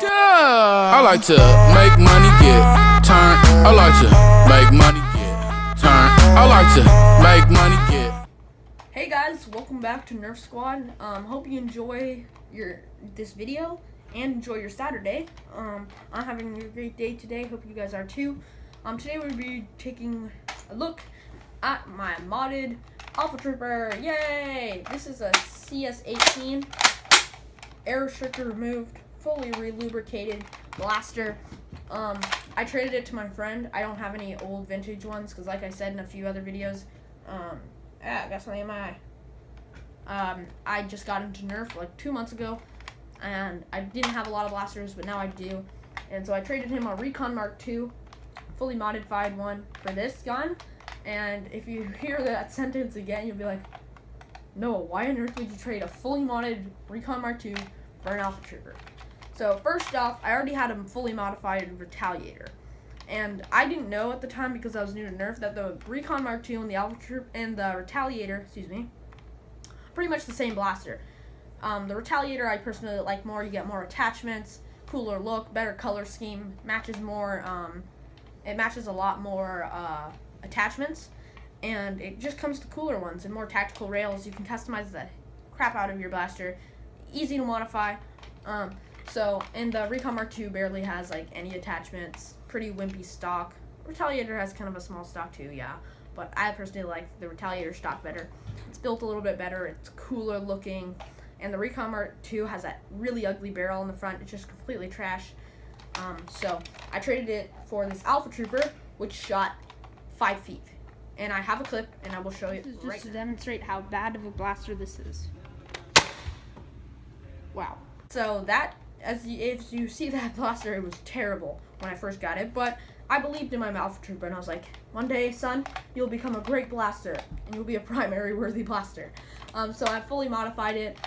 I like to make money, get turned. I like to make money, get turned. I like to make money, get. Hey guys, welcome back to Nerf Squad. Hope you enjoy this video and enjoy your Saturday. I'm having a great day today. Hope you guys are too. Today we'll be taking a look at my modded Alpha Trooper. Yay! This is a CS18 air restrictor removed, fully relubricated blaster. I traded it to my friend. I don't have any old vintage ones because, like I said in a few other videos, I got something in my eye. I just got into Nerf like 2 months ago, and I didn't have a lot of blasters, but now I do. And so I traded him a Recon Mark II, fully modified one, for this gun. And if you hear that sentence again, you'll be like, no, why on earth would you trade a fully modded Recon Mark II for an Alpha Trooper? So first off, I already had a fully modified Retaliator. And I didn't know at the time, because I was new to Nerf, that the Recon Mark II and the Alpha Troop and the Retaliator, pretty much the same blaster. The Retaliator I personally like more. You get more attachments, cooler look, better color scheme, matches more. It matches a lot more attachments, and it just comes to cooler ones and more tactical rails. You can customize the crap out of your blaster, easy to modify. And the Recon Mark II barely has like any attachments, pretty wimpy stock. Retaliator has kind of a small stock too, yeah, but I personally like the Retaliator stock better. It's built a little bit better, it's cooler looking, and the Recon Mark II has that really ugly barrel in the front. It's just completely trash. So I traded it for this Alpha Trooper, which shot 5 feet. And I have a clip, and I will show you. This is just to demonstrate how bad of a blaster this is. Wow. So that, if you see that blaster, it was terrible when I first got it, but I believed in my Alpha Trooper, and I was like, one day, son, you'll become a great blaster, and you'll be a primary worthy blaster. So I fully modified it,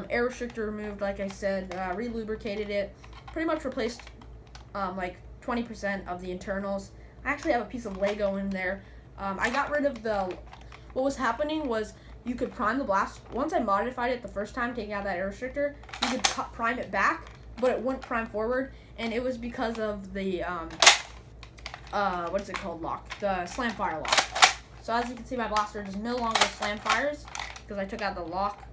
air restrictor removed, like I said, relubricated it, pretty much replaced like 20% of the internals. I actually have a piece of Lego in there. I got rid of what was happening was you could prime the blast. Once I modified it the first time, taking out that air restrictor, you could prime it back, but it wouldn't prime forward, and it was because of the, what is it called, lock? The slam fire lock. So as you can see, my blaster just no longer slam fires because I took out the lock.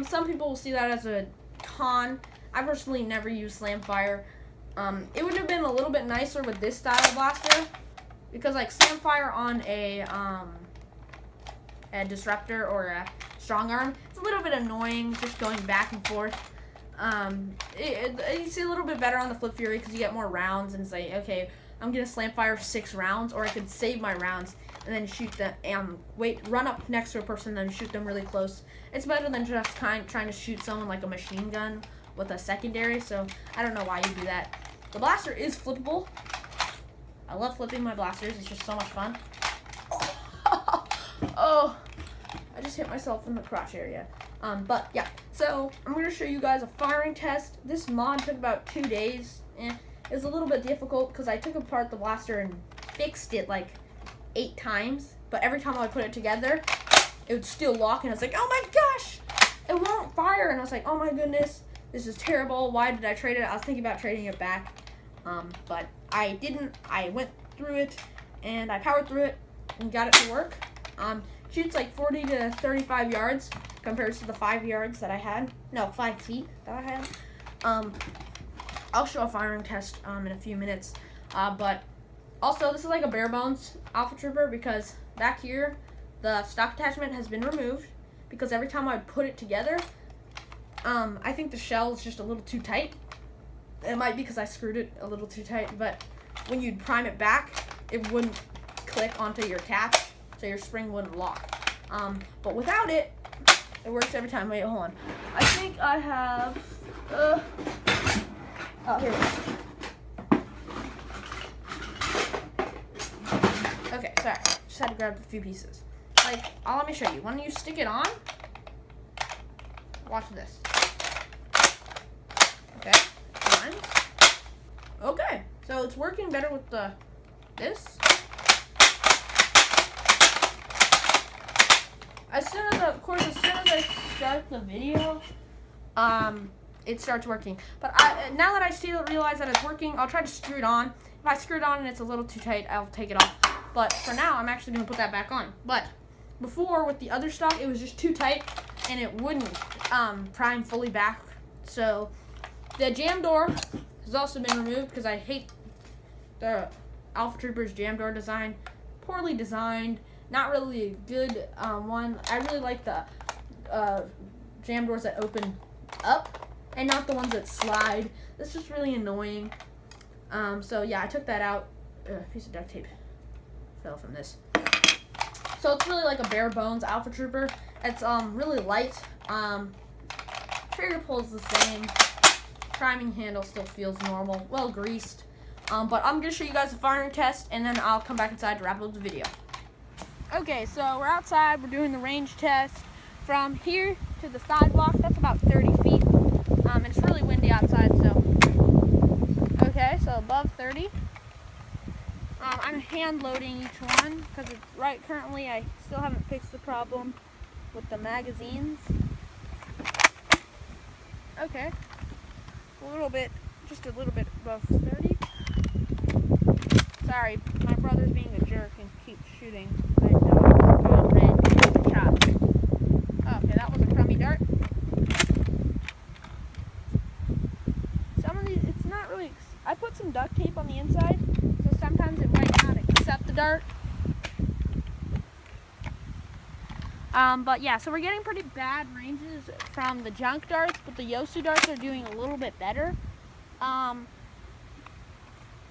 Some people will see that as a con. I personally never use slam fire. It would have been a little bit nicer with this style of blaster, because like slam fire on a disruptor or a strong arm, it's a little bit annoying just going back and forth. You see a little bit better on the Flip Fury because you get more rounds, and it's like, okay, I'm gonna slam fire 6 rounds, or I could save my rounds and then shoot them and run up next to a person and then shoot them really close. It's better than just trying to shoot someone like a machine gun with a secondary. So I don't know why you do that. The blaster is flippable. I love flipping my blasters. It's just so much fun. Oh, I just hit myself in the crotch area. But yeah, so I'm going to show you guys a firing test. This mod took about 2 days. It was a little bit difficult because I took apart the blaster and fixed it like 8 times. But every time I would put it together, it would still lock, and I was like, oh my gosh, it won't fire. And I was like, oh my goodness, this is terrible. Why did I trade it? I was thinking about trading it back. But I didn't. I went through it, and I powered through it, and got it to work. Shoots like 40 to 35 yards compared to the 5 yards that I had. No, 5 feet that I had. I'll show a firing test in a few minutes. But also, this is like a bare bones Alpha Trooper because back here, the stock attachment has been removed because every time I would put it together, I think the shell is just a little too tight. It might be because I screwed it a little too tight, but when you'd prime it back, it wouldn't click onto your cap, so your spring wouldn't lock. But without it, it works every time. Wait, hold on. I think I have, oh, here we go. Okay, sorry. Just had to grab a few pieces. Like, let me show you. When you stick it on, watch this. Okay. Okay, so it's working better with this. As soon as I start the video, it starts working. But now that I still realize that it's working, I'll try to screw it on. If I screw it on and it's a little too tight, I'll take it off. But for now, I'm actually going to put that back on. But before, with the other stock, it was just too tight, and it wouldn't prime fully back. So the jam door has also been removed because I hate the Alpha Trooper's jam door design. Poorly designed, not really a good one. I really like the jam doors that open up and not the ones that slide. This is really annoying. So yeah, I took that out. Piece of duct tape fell from this. So it's really like a bare bones Alpha Trooper. It's really light. Trigger pull is the same. Priming handle still feels normal, well greased. But I'm gonna show you guys the firing test, and then I'll come back inside to wrap up the video. Okay, so we're outside. We're doing the range test from here to the sidewalk. That's about 30 feet. And it's really windy outside, so okay. So above 30. I'm hand loading each one because currently I still haven't fixed the problem with the magazines. Okay, just a little bit above 30. Sorry, my brother's being a jerk and keeps shooting red shots. Okay, that was a crummy dart. Some of these, it's not really. I put some duct tape on the inside, so sometimes it might not accept the dart. But yeah, so we're getting pretty bad ranges from the junk darts, but the Yosu darts are doing a little bit better.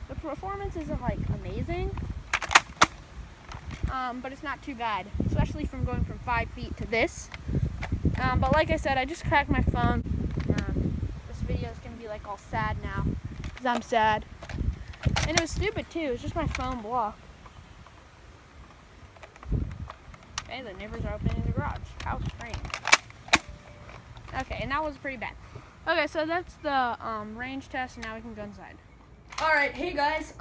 The performance isn't like amazing, but it's not too bad, especially from going from 5 feet to this. But like I said, I just cracked my phone. This video is going to be like all sad now, because I'm sad. And it was stupid too, it was just my phone blocked. Okay, the neighbors are opening the garage. How strange. Okay, and that was pretty bad. Okay, so that's the range test, and now we can go inside. Alright, hey guys,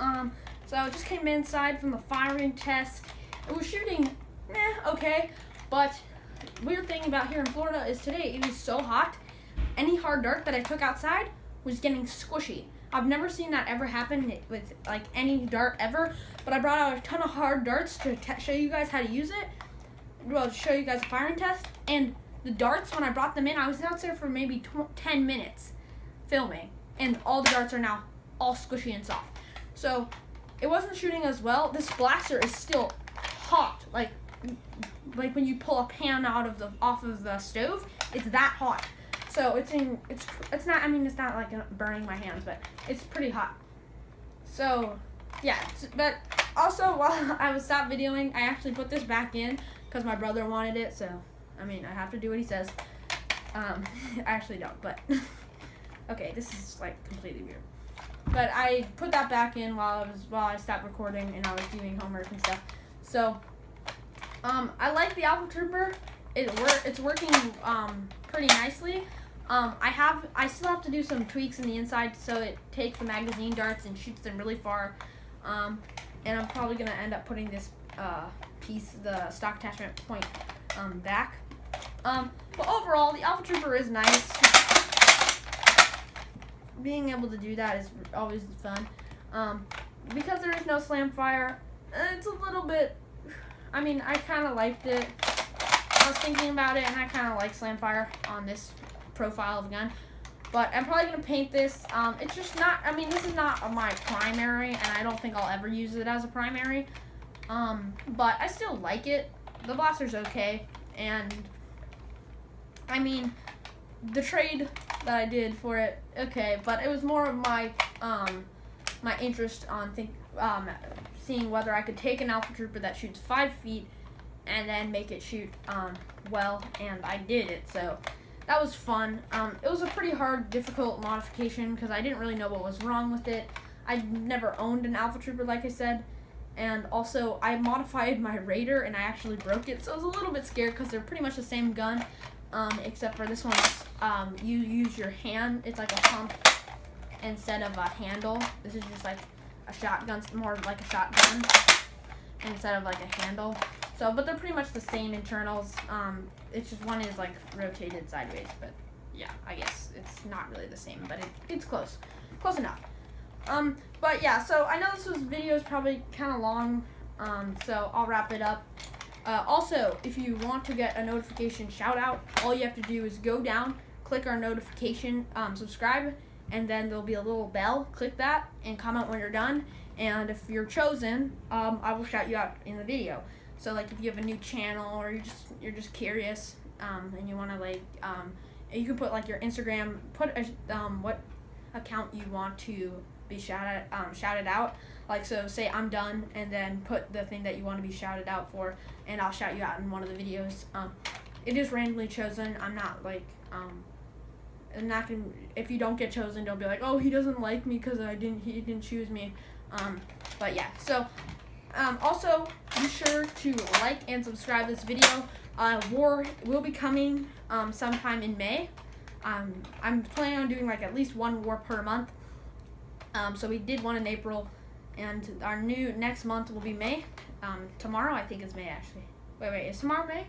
so I just came inside from the firing test. It was shooting, okay, but weird thing about here in Florida is today it is so hot, any hard dart that I took outside was getting squishy. I've never seen that ever happen with like any dart ever, but I brought out a ton of hard darts to show you guys how to use it, well, to show you guys a firing test, and the darts, when I brought them in, I was out there for maybe 10 minutes filming, and all the darts are now all squishy and soft. So it wasn't shooting as well. This blaster is still hot, like when you pull a pan off of the stove, it's that hot. So it's not, I mean, it's not like burning my hands, but it's pretty hot. So yeah, but also while I was stopped videoing, I actually put this back in because my brother wanted it. So I mean, I have to do what he says. I actually don't, but okay, this is like completely weird. But I put that back in while I stopped recording and I was doing homework and stuff. So I like the Alpha Trooper. It's working pretty nicely. I still have to do some tweaks in the inside so it takes the magazine darts and shoots them really far. And I'm probably gonna end up putting this piece, the stock attachment point, back. But overall, the Alpha Trooper is nice. Being able to do that is always fun. Because there is no slam fire, it's a little bit, I mean, I kind of liked it. I was thinking about it, and I kind of like slam fire on this profile of a gun. But I'm probably going to paint this. It's just not, I mean, this is not my primary, and I don't think I'll ever use it as a primary. But I still like it. The blaster's okay. And, I mean, the trade that I did for it, okay, but it was more of my my interest on seeing whether I could take an Alpha Trooper that shoots 5 feet and then make it shoot well, and I did it, so that was fun. It was a pretty hard, difficult modification because I didn't really know what was wrong with it. I'd never owned an Alpha Trooper, like I said, and also I modified my Raider and I actually broke it, so I was a little bit scared because they're pretty much the same gun. Except for this one, you use your hand. It's like a pump instead of a handle. This is just like a shotgun, more like a shotgun instead of like a handle. So, but they're pretty much the same internals. It's just one is like rotated sideways, but yeah, I guess it's not really the same, but it's close enough. But yeah, so I know video is probably kind of long, so I'll wrap it up. Also, if you want to get a notification shout out, all you have to do is go down, click our notification, subscribe, and then there'll be a little bell. Click that and comment when you're done. And if you're chosen, I will shout you out in the video. So like if you have a new channel or you're just curious, and you want to like, you can put like your Instagram, put what account you want to be shouted out. Like, so say I'm done, and then put the thing that you want to be shouted out for, and I'll shout you out in one of the videos. It is randomly chosen. I'm not like, I'm not gonna, if you don't get chosen, don't be like, oh, he doesn't like me because he didn't choose me. But yeah, so also be sure to like and subscribe this video. War will be coming sometime in May. I'm planning on doing like at least one war per month. So we did one in April, and our next month will be May. Tomorrow I think is May actually. Wait, is tomorrow May?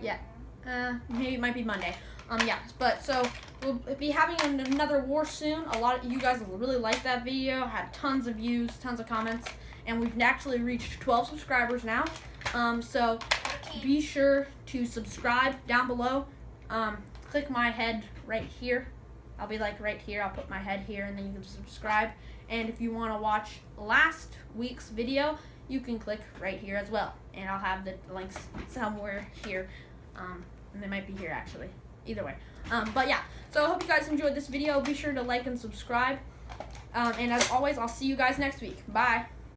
Yeah. Maybe it might be Monday. Yeah, but so we'll be having another war soon. A lot of you guys really liked that video, had tons of views, tons of comments, and we've actually reached 12 subscribers now. So be sure to subscribe down below. Click my head right here. I'll be like right here. I'll put my head here, and then you can subscribe. And if you want to watch last week's video, you can click right here as well. And I'll have the links somewhere here. And they might be here actually. Either way. But yeah, so I hope you guys enjoyed this video. Be sure to like and subscribe. And as always, I'll see you guys next week. Bye.